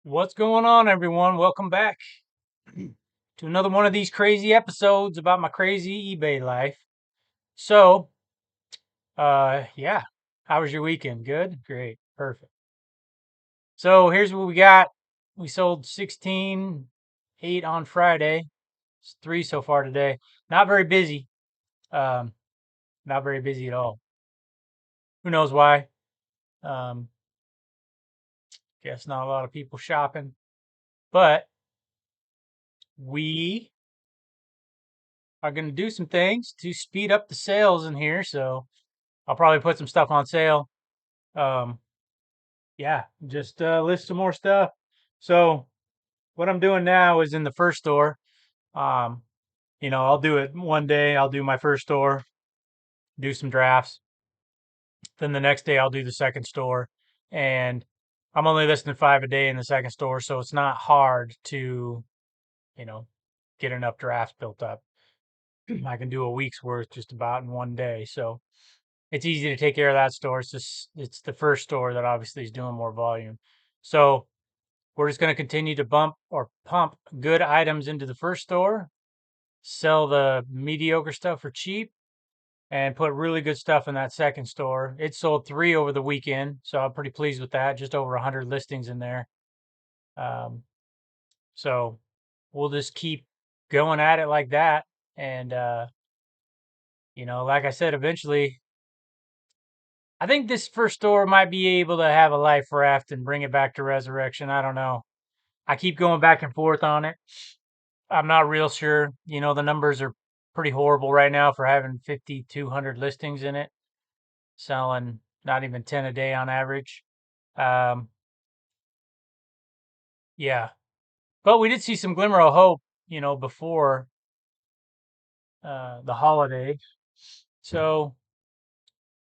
What's going on, everyone? Welcome back to another one of these crazy episodes about my crazy eBay life. So, yeah, how was your weekend? Good? Great. Perfect. So, here's what we got. We sold 16, 8 on Friday. It's 3 so far today. Not very busy. Um, not very busy at all. Who knows why? Um, guess not a lot of people shopping. But we are going to do some things to speed up the sales in here. So, I'll probably put some stuff on sale. Um, yeah, just list some more stuff. So what I'm doing now is in the first store. Um, I'll do it one day. I'll do my first store, do some drafts. Then the next day I'll do the second store, and I'm only listing 5 a day in the second store, so it's not hard to, you know, get enough drafts built up. I can do a week's worth just about in one day, so it's easy to take care of that store. It's the first store that obviously is doing more volume. So we're just going to continue to bump or pump good items into the first store, sell the mediocre stuff for cheap, and put really good stuff in that second store. It sold 3 over the weekend, so I'm pretty pleased with that. Just over 100 listings in there. Um, so we'll just keep going at it like that. And, like I said, eventually I think this first store might be able to have a life raft and bring it back to resurrection. I don't know. I keep going back and forth on it. I'm not real sure. The numbers are pretty horrible right now for having 5,200 listings in it, selling not even 10 a day on average. Um, yeah. But we did see some glimmer of hope, before the holiday. So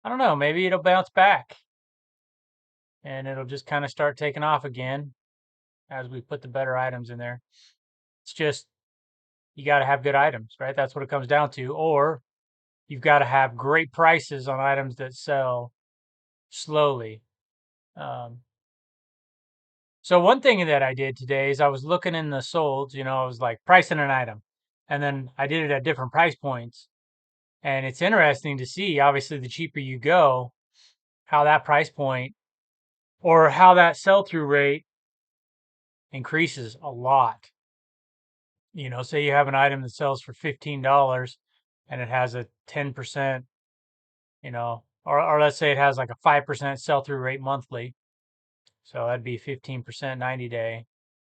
I don't know. Maybe it'll bounce back and it'll just kind of start taking off again as we put the better items in there. It's just you got to have good items, right? That's what it comes down to. Or you've got to have great prices on items that sell slowly. Um, so one thing that I did today is I was looking in the solds, I was like pricing an item, and then I did it at different price points. And it's interesting to see, obviously, the cheaper you go, how that price point or how that sell through rate increases a lot. Say you have an item that sells for $15 and it has a 10%, or let's say it has like a 5% sell through rate monthly. So that'd be 15% 90 day.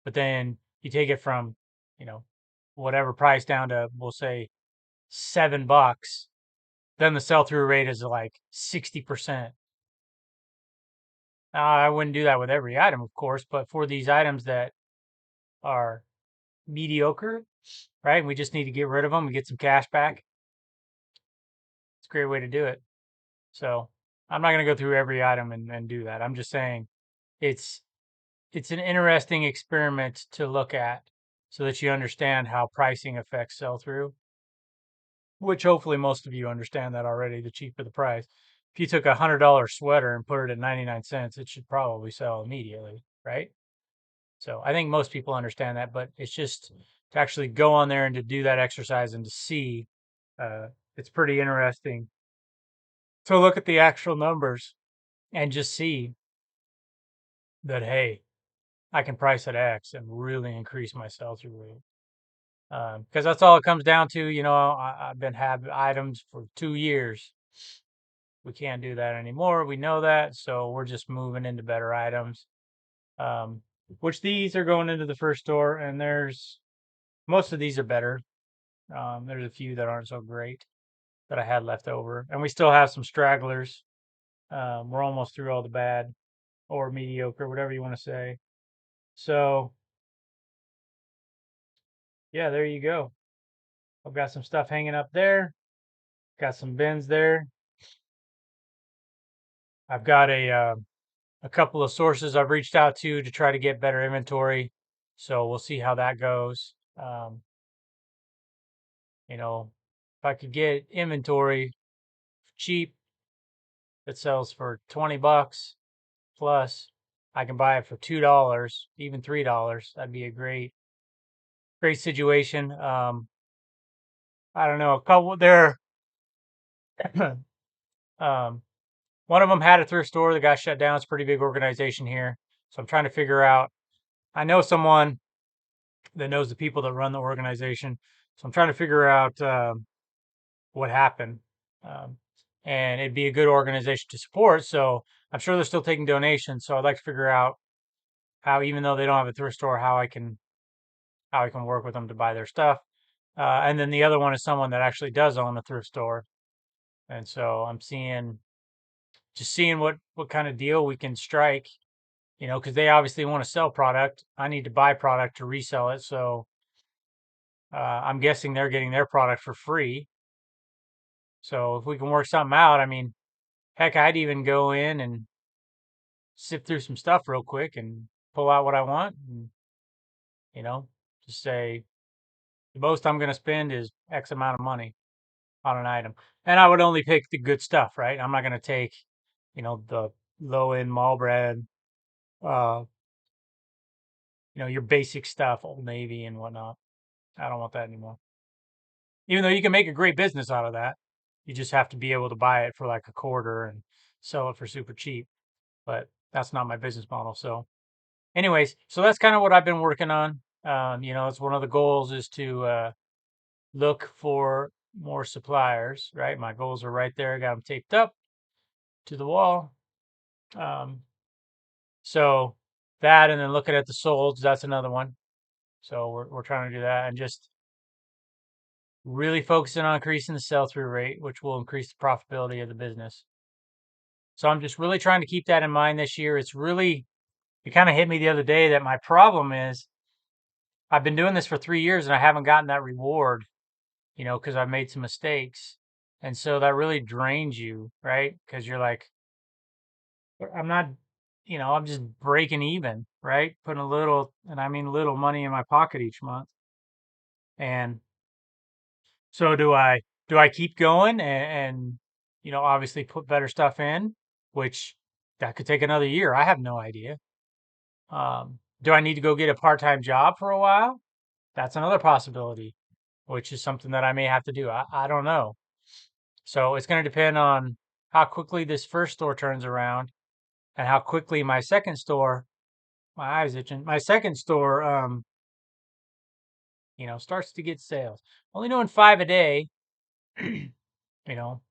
But then you take it from, you know, whatever price down to, we'll say $7, then the sell through rate is like 60%. Now, I wouldn't do that with every item, of course, but for these items that are mediocre, right? We just need to get rid of them and get some cash back. It's a great way to do it. So I'm not going to go through every item and do that. I'm just saying it's it's an interesting experiment to look at so that you understand how pricing affects sell through, which hopefully most of you understand that already. The cheaper the price. If you took $100 sweater and put it at 99 cents, it should probably sell immediately, right? So I think most people understand that, but it's just to actually go on there and to do that exercise and to see, uh, it's pretty interesting to look at the actual numbers and just see that, hey, I can price at X and really increase my sell through rate. Because that's all it comes down to. I've been having items for 2 years. We can't do that anymore. We know that. So we're just moving into better items, um, which these are going into the first store. And most of these are better. There's a few that aren't so great that I had left over. And we still have some stragglers. We're almost through all the bad or mediocre, whatever you want to say. So, yeah, there you go. I've got some stuff hanging up there. Got some bins there. I've got a couple of sources I've reached out to try to get better inventory. So we'll see how that goes. If I could get inventory cheap that sells for $20 plus, I can buy it for $2, even $3. That'd be a great situation. I don't know, a couple there. um, one of them had a thrift store that got shut down. It's a pretty big organization here, so I'm trying to figure out. I know someone that knows the people that run the organization, so I'm trying to figure out what happened. Um, and it'd be a good organization to support. So I'm sure they're still taking donations. So I'd like to figure out how, even though they don't have a thrift store, how I can work with them to buy their stuff. And then the other one is someone that actually does own a thrift store, and so I'm seeing what kind of deal we can strike. Because they obviously want to sell product. I need to buy product to resell it. So I'm guessing they're getting their product for free. So if we can work something out, I mean, heck, I'd even go in and sift through some stuff real quick and pull out what I want, and you know, just say the most I'm going to spend is X amount of money on an item. And I would only pick the good stuff, right? I'm not going to take, the low end mall bread, uh, your basic stuff, Old Navy and whatnot. I don't want that anymore. Even though you can make a great business out of that, you just have to be able to buy it for like a quarter and sell it for super cheap. But that's not my business model. So, anyways, so that's kind of what I've been working on. It's one of the goals is to look for more suppliers, right? My goals are right there. I got them taped up to the wall. Um, so that, and then looking at the solds, that's another one. So we're trying to do that and just really focusing on increasing the sell-through rate, which will increase the profitability of the business. So I'm just really trying to keep that in mind this year. It kind of hit me the other day that my problem is I've been doing this for 3 years and I haven't gotten that reward, because I've made some mistakes. And so that really drains you, right? Because you're like, I'm not, I'm just breaking even, right? Putting a little, and I mean little money in my pocket each month. And so do I keep going and obviously put better stuff in, which that could take another year. I have no idea. Do I need to go get a part-time job for a while? That's another possibility, which is something that I may have to do. I don't know. So it's going to depend on how quickly this first store turns around and how quickly my second store, my eyes itching, my second store, starts to get sales. Only doing 5 a day, you know,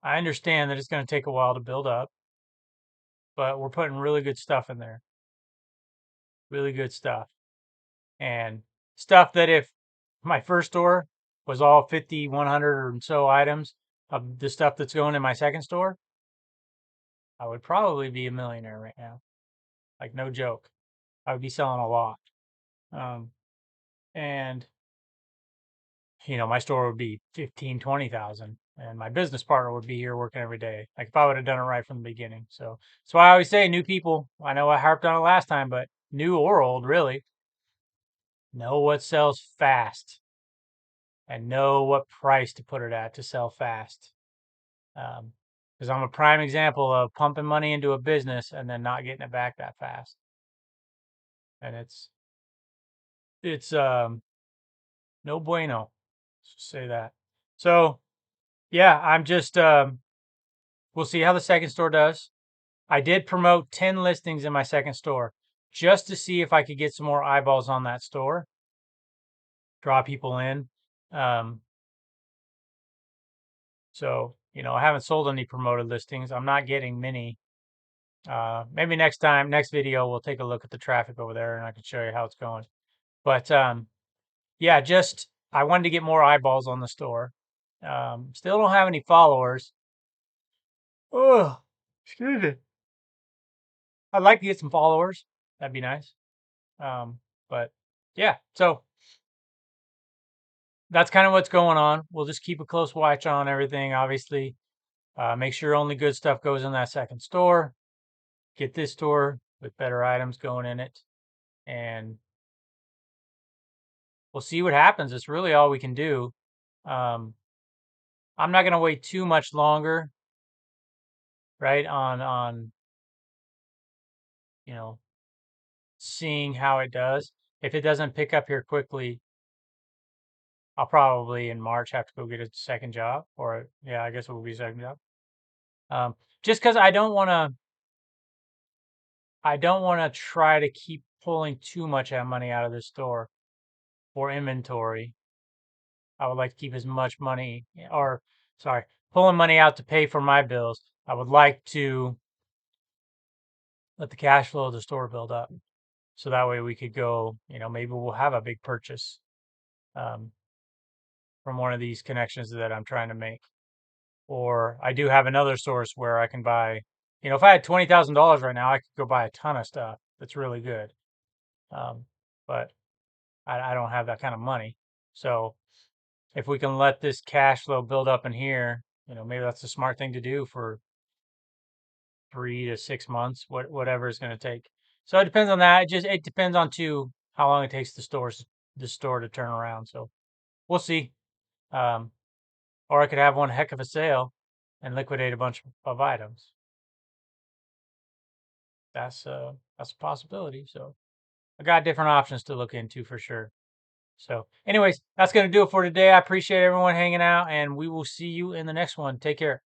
I understand that it's going to take a while to build up, but we're putting really good stuff in there, really good stuff. And stuff that if my first store was all 50, 100 or so items of the stuff that's going in my second store, I would probably be a millionaire right now. Like, no joke. I would be selling a lot. Um, and, my store would be 15, 20,000, and my business partner would be here working every day. Like, if I would have done it right from the beginning. So that's why I always say new people, I know I harped on it last time, but new or old, really, know what sells fast and know what price to put it at to sell fast. Because I'm a prime example of pumping money into a business and then not getting it back that fast. And it's no bueno. Let's just say that. So yeah, I'm just we'll see how the second store does. I did promote 10 listings in my second store just to see if I could get some more eyeballs on that store, draw people in. Um, I haven't sold any promoted listings. I'm not getting many. Maybe next video, we'll take a look at the traffic over there and I can show you how it's going. But yeah, just I wanted to get more eyeballs on the store. Still don't have any followers. Oh, excuse me. I'd like to get some followers. That'd be nice. But yeah, so that's kind of what's going on. We'll just keep a close watch on everything, obviously. Make sure only good stuff goes in that second store. Get this store with better items going in it. And we'll see what happens. It's really all we can do. Um, I'm not going to wait too much longer, right, on you know, seeing how it does. If it doesn't pick up here quickly, I'll probably in March have to go get a second job, or yeah, I guess it will be a second job. Just because I don't want to try to keep pulling too much money out of the store for inventory. I would like to keep as much money, or sorry, pulling money out to pay for my bills. I would like to let the cash flow of the store build up, so that way we could go. Maybe we'll have a big purchase um, from one of these connections that I'm trying to make. Or I do have another source where I can buy. If I had $20,000 right now, I could go buy a ton of stuff that's really good. But I don't have that kind of money. So if we can let this cash flow build up in here, maybe that's a smart thing to do for 3 to 6 months, whatever it's going to take. So it depends on that. It depends on too how long it takes the store to turn around. So we'll see. Um, or I could have one heck of a sale and liquidate a bunch of items. That's a possibility. So I got different options to look into for sure. So anyways, that's going to do it for today. I appreciate everyone hanging out, and we will see you in the next one. Take care.